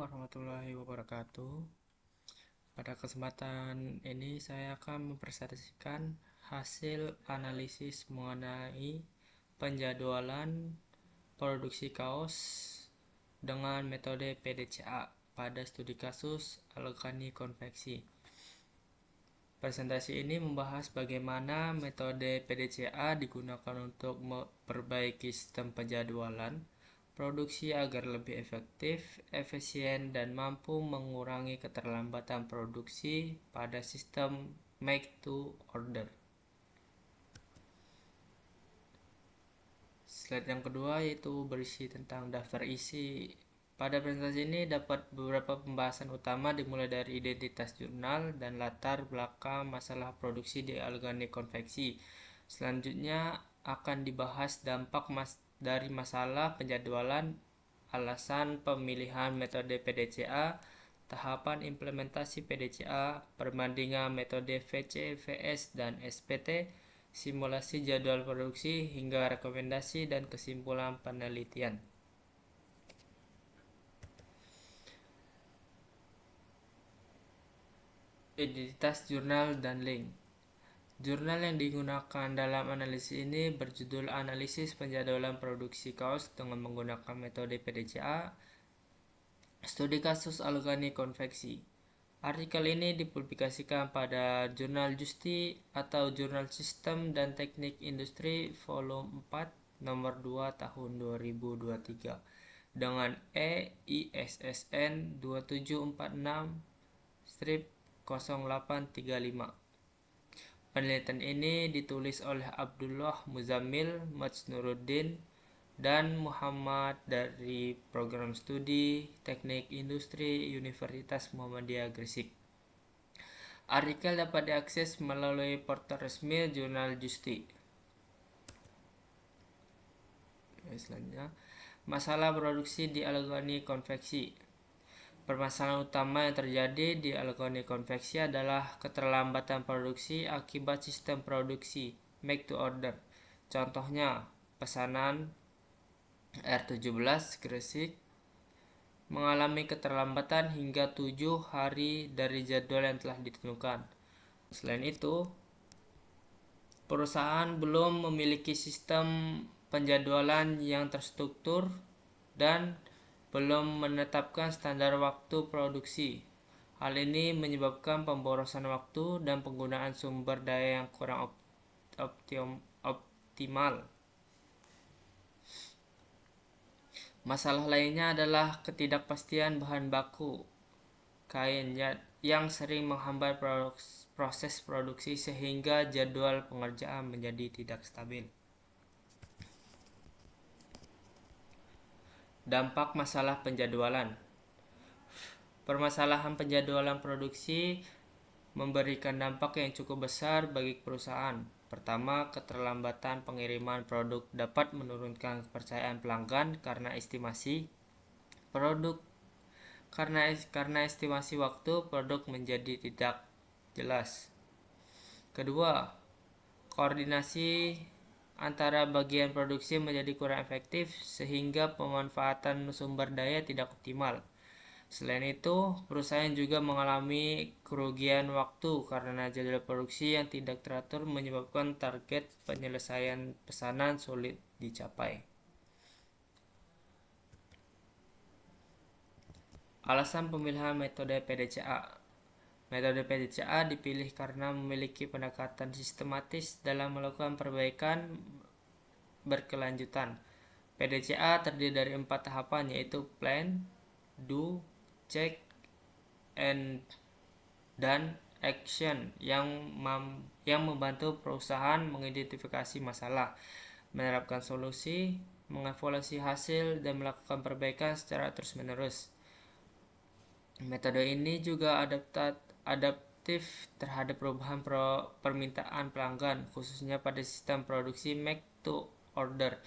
warahmatullahi wabarakatuh. Pada kesempatan ini saya akan mempresentasikan hasil analisis mengenai penjadwalan produksi kaos dengan metode PDCA pada studi kasus alergani konveksi. Presentasi ini membahas bagaimana metode PDCA digunakan untuk memperbaiki sistem penjadwalan produksi agar lebih efektif, efisien, dan mampu mengurangi keterlambatan produksi pada sistem make to order. Slide yang kedua yaitu berisi tentang daftar isi. Pada presentasi ini dapat beberapa pembahasan utama dimulai dari identitas jurnal dan latar belakang masalah produksi di alergani konveksi. Selanjutnya akan dibahas dampak dari masalah penjadwalan, alasan pemilihan metode PDCA, tahapan implementasi PDCA, perbandingan metode VC, VS, dan SPT, simulasi jadwal produksi, hingga rekomendasi dan kesimpulan penelitian. Identitas jurnal dan link. Jurnal yang digunakan dalam analisis ini berjudul Analisis Penjadwalan Produksi Kaos dengan menggunakan metode PDCA, Studi Kasus Alergani Konveksi. Artikel ini dipublikasikan pada Jurnal Justi atau Jurnal Sistem dan Teknik Industri Volume 4 nomor 2 tahun 2023 dengan ISSN 2746-0835. Penelitian ini ditulis oleh Abdullah Muzammil Majnuruddin dan Muhammad dari Program Studi Teknik Industri Universitas Muhammadiyah Gresik. Artikel dapat diakses melalui portal resmi Jurnal Justi. Selanjutnya, masalah produksi di alergani konveksi. Permasalahan utama yang terjadi di alergani konveksi adalah keterlambatan produksi akibat sistem produksi make to order. Contohnya, pesanan R17 Gresik mengalami keterlambatan hingga 7 hari dari jadwal yang telah ditentukan. Selain itu, perusahaan belum memiliki sistem penjadwalan yang terstruktur dan belum menetapkan standar waktu produksi. Hal ini menyebabkan pemborosan waktu dan penggunaan sumber daya yang kurang optimal. Masalah lainnya adalah ketidakpastian bahan baku kain yang sering menghambat proses produksi sehingga jadwal pengerjaan menjadi tidak stabil. Dampak masalah penjadwalan. Permasalahan penjadwalan produksi memberikan dampak yang cukup besar bagi perusahaan. Pertama, keterlambatan pengiriman produk dapat menurunkan kepercayaan pelanggan karena estimasi waktu produk menjadi tidak jelas. Kedua, koordinasi antara bagian produksi menjadi kurang efektif sehingga pemanfaatan sumber daya tidak optimal. Selain itu, perusahaan juga mengalami kerugian waktu karena jadwal produksi yang tidak teratur menyebabkan target penyelesaian pesanan sulit dicapai. Alasan pemilihan metode PDCA. Metode PDCA dipilih karena memiliki pendekatan sistematis dalam melakukan perbaikan berkelanjutan. PDCA terdiri dari 4 tahapan yaitu Plan, Do, Check, dan Action yang membantu perusahaan mengidentifikasi masalah, menerapkan solusi, mengevaluasi hasil, dan melakukan perbaikan secara terus-menerus. Metode ini juga adaptif terhadap perubahan permintaan pelanggan, khususnya pada sistem produksi make to order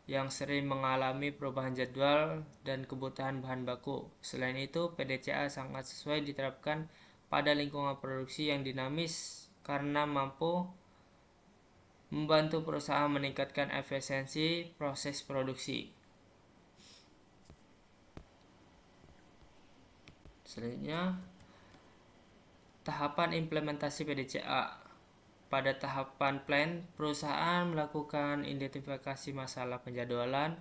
yang sering mengalami perubahan jadwal dan kebutuhan bahan baku. Selain itu, PDCA sangat sesuai diterapkan pada lingkungan produksi yang dinamis karena mampu membantu perusahaan meningkatkan efisiensi proses produksi. Selanjutnya, tahapan implementasi PDCA. Pada tahapan plan, perusahaan melakukan identifikasi masalah penjadwalan,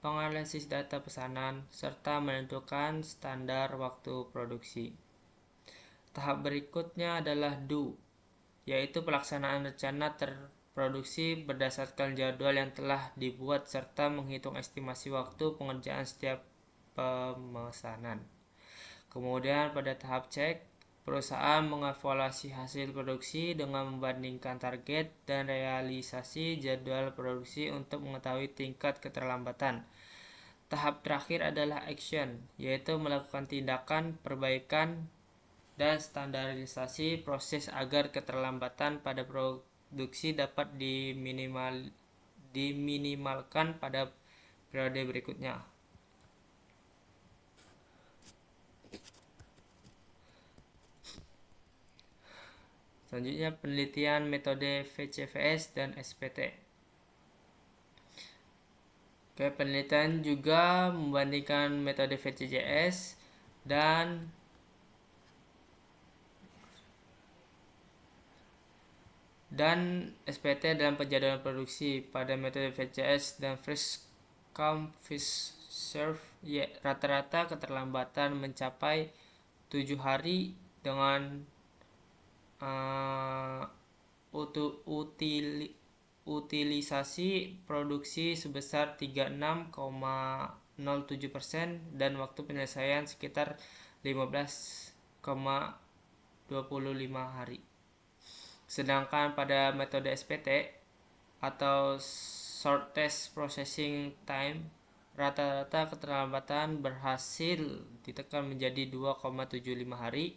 penganalisis data pesanan, serta menentukan standar waktu produksi. Tahap berikutnya adalah do, yaitu pelaksanaan rencana terproduksi berdasarkan jadwal yang telah dibuat serta menghitung estimasi waktu pengerjaan setiap pemesanan. Kemudian pada tahap cek, perusahaan mengevaluasi hasil produksi dengan membandingkan target dan realisasi jadwal produksi untuk mengetahui tingkat keterlambatan. Tahap terakhir adalah action, yaitu melakukan tindakan, perbaikan, dan standarisasi proses agar keterlambatan pada produksi dapat diminimalkan pada periode berikutnya. Selanjutnya, penelitian metode VCVS dan SPT. Penelitian juga membandingkan metode VCVS dan SPT dalam penjadwalan produksi. Pada metode VCS dan first come first serve, rata-rata keterlambatan mencapai 7 hari dengan utilisasi produksi sebesar 36,07% dan waktu penyelesaian sekitar 15,25 hari. Sedangkan pada metode SPT atau Shortest Processing Time, rata-rata keterlambatan berhasil ditekan menjadi 2,75 hari.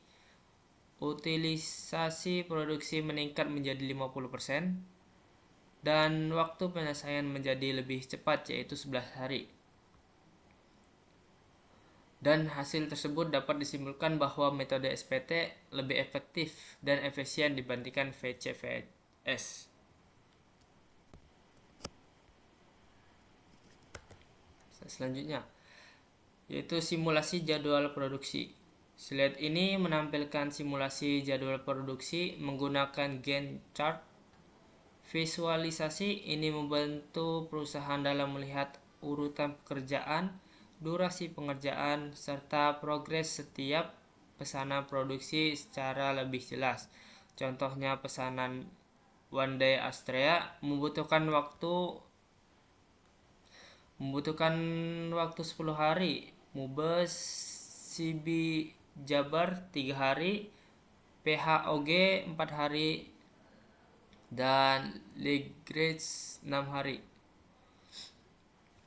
Utilisasi produksi meningkat menjadi 50% dan waktu penyelesaian menjadi lebih cepat, yaitu 11 hari. Dan hasil tersebut dapat disimpulkan bahwa metode SPT lebih efektif dan efisien dibandingkan VCVS. Selanjutnya, yaitu simulasi jadwal produksi. Slide ini menampilkan simulasi jadwal produksi menggunakan Gantt chart. Visualisasi ini membantu perusahaan dalam melihat urutan pekerjaan, durasi pengerjaan, serta progres setiap pesanan produksi secara lebih jelas. Contohnya, pesanan Hyundai Astrea membutuhkan waktu 10 hari, Mubes CB Jabar 3 hari, PHOG 4 hari, dan Legrets 6 hari.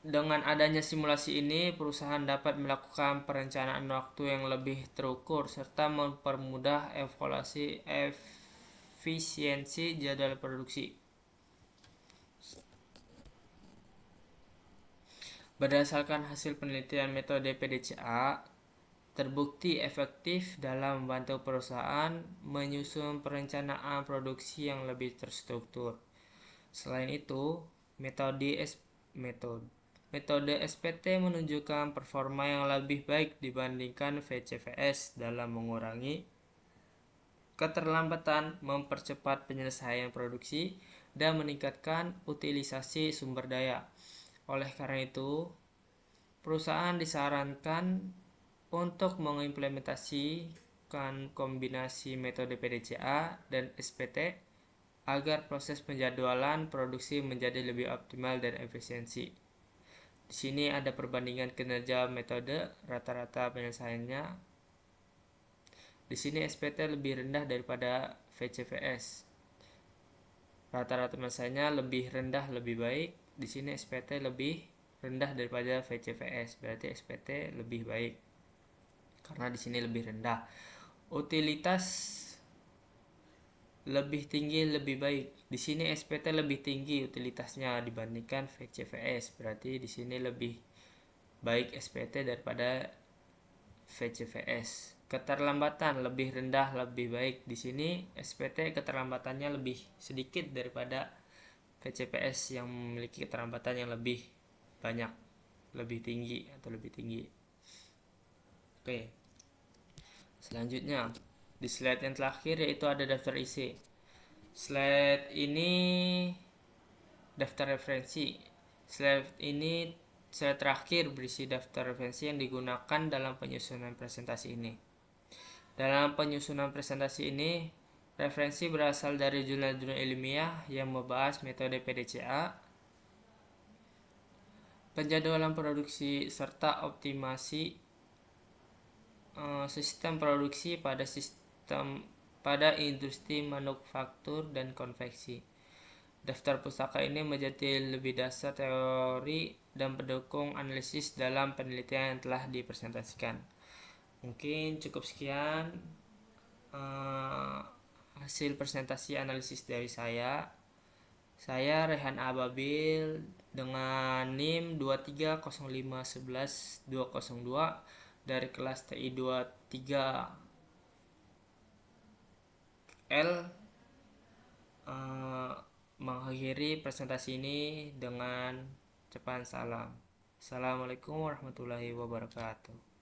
Dengan adanya simulasi ini, perusahaan dapat melakukan perencanaan waktu yang lebih terukur serta mempermudah evaluasi efisiensi jadwal produksi. Berdasarkan hasil penelitian metode PDCA, terbukti efektif dalam membantu perusahaan menyusun perencanaan produksi yang lebih terstruktur. Selain itu, metode SPT menunjukkan performa yang lebih baik dibandingkan VCVS dalam mengurangi keterlambatan, mempercepat penyelesaian produksi, dan meningkatkan utilisasi sumber daya. Oleh karena itu, perusahaan disarankan untuk mengimplementasikan kombinasi metode PDCA dan SPT agar proses penjadwalan produksi menjadi lebih optimal dan efisiensi. Di sini ada perbandingan kinerja metode, rata-rata penyelesaiannya. Di sini SPT lebih rendah daripada VCVS. Rata-rata penyelesaiannya lebih rendah lebih baik. Di sini SPT lebih rendah daripada VCVS, berarti SPT lebih baik karena di sini lebih rendah. Utilitas lebih tinggi lebih baik. Di sini SPT lebih tinggi utilitasnya dibandingkan VCVS, berarti di sini lebih baik SPT daripada VCVS. Keterlambatan lebih rendah lebih baik. Di sini SPT keterlambatannya lebih sedikit daripada VCVS yang memiliki keterlambatan yang lebih banyak, lebih tinggi atau lebih tinggi. Oke. Selanjutnya, di slide yang terakhir yaitu ada daftar isi. Slide ini daftar referensi. Slide terakhir berisi daftar referensi yang digunakan dalam penyusunan presentasi ini. Dalam penyusunan presentasi ini, referensi berasal dari jurnal-jurnal ilmiah yang membahas metode PDCA, penjadwalan produksi, serta optimasi sistem produksi pada industri manufaktur dan konveksi. Daftar pustaka ini menjadi lebih dasar teori dan pendukung analisis dalam penelitian yang telah dipresentasikan. Mungkin cukup sekian hasil presentasi analisis dari saya. Saya Rehan Ababil dengan NIM 230511202 dari kelas TI 23L mengakhiri presentasi ini dengan ucapan salam. Assalamualaikum warahmatullahi wabarakatuh.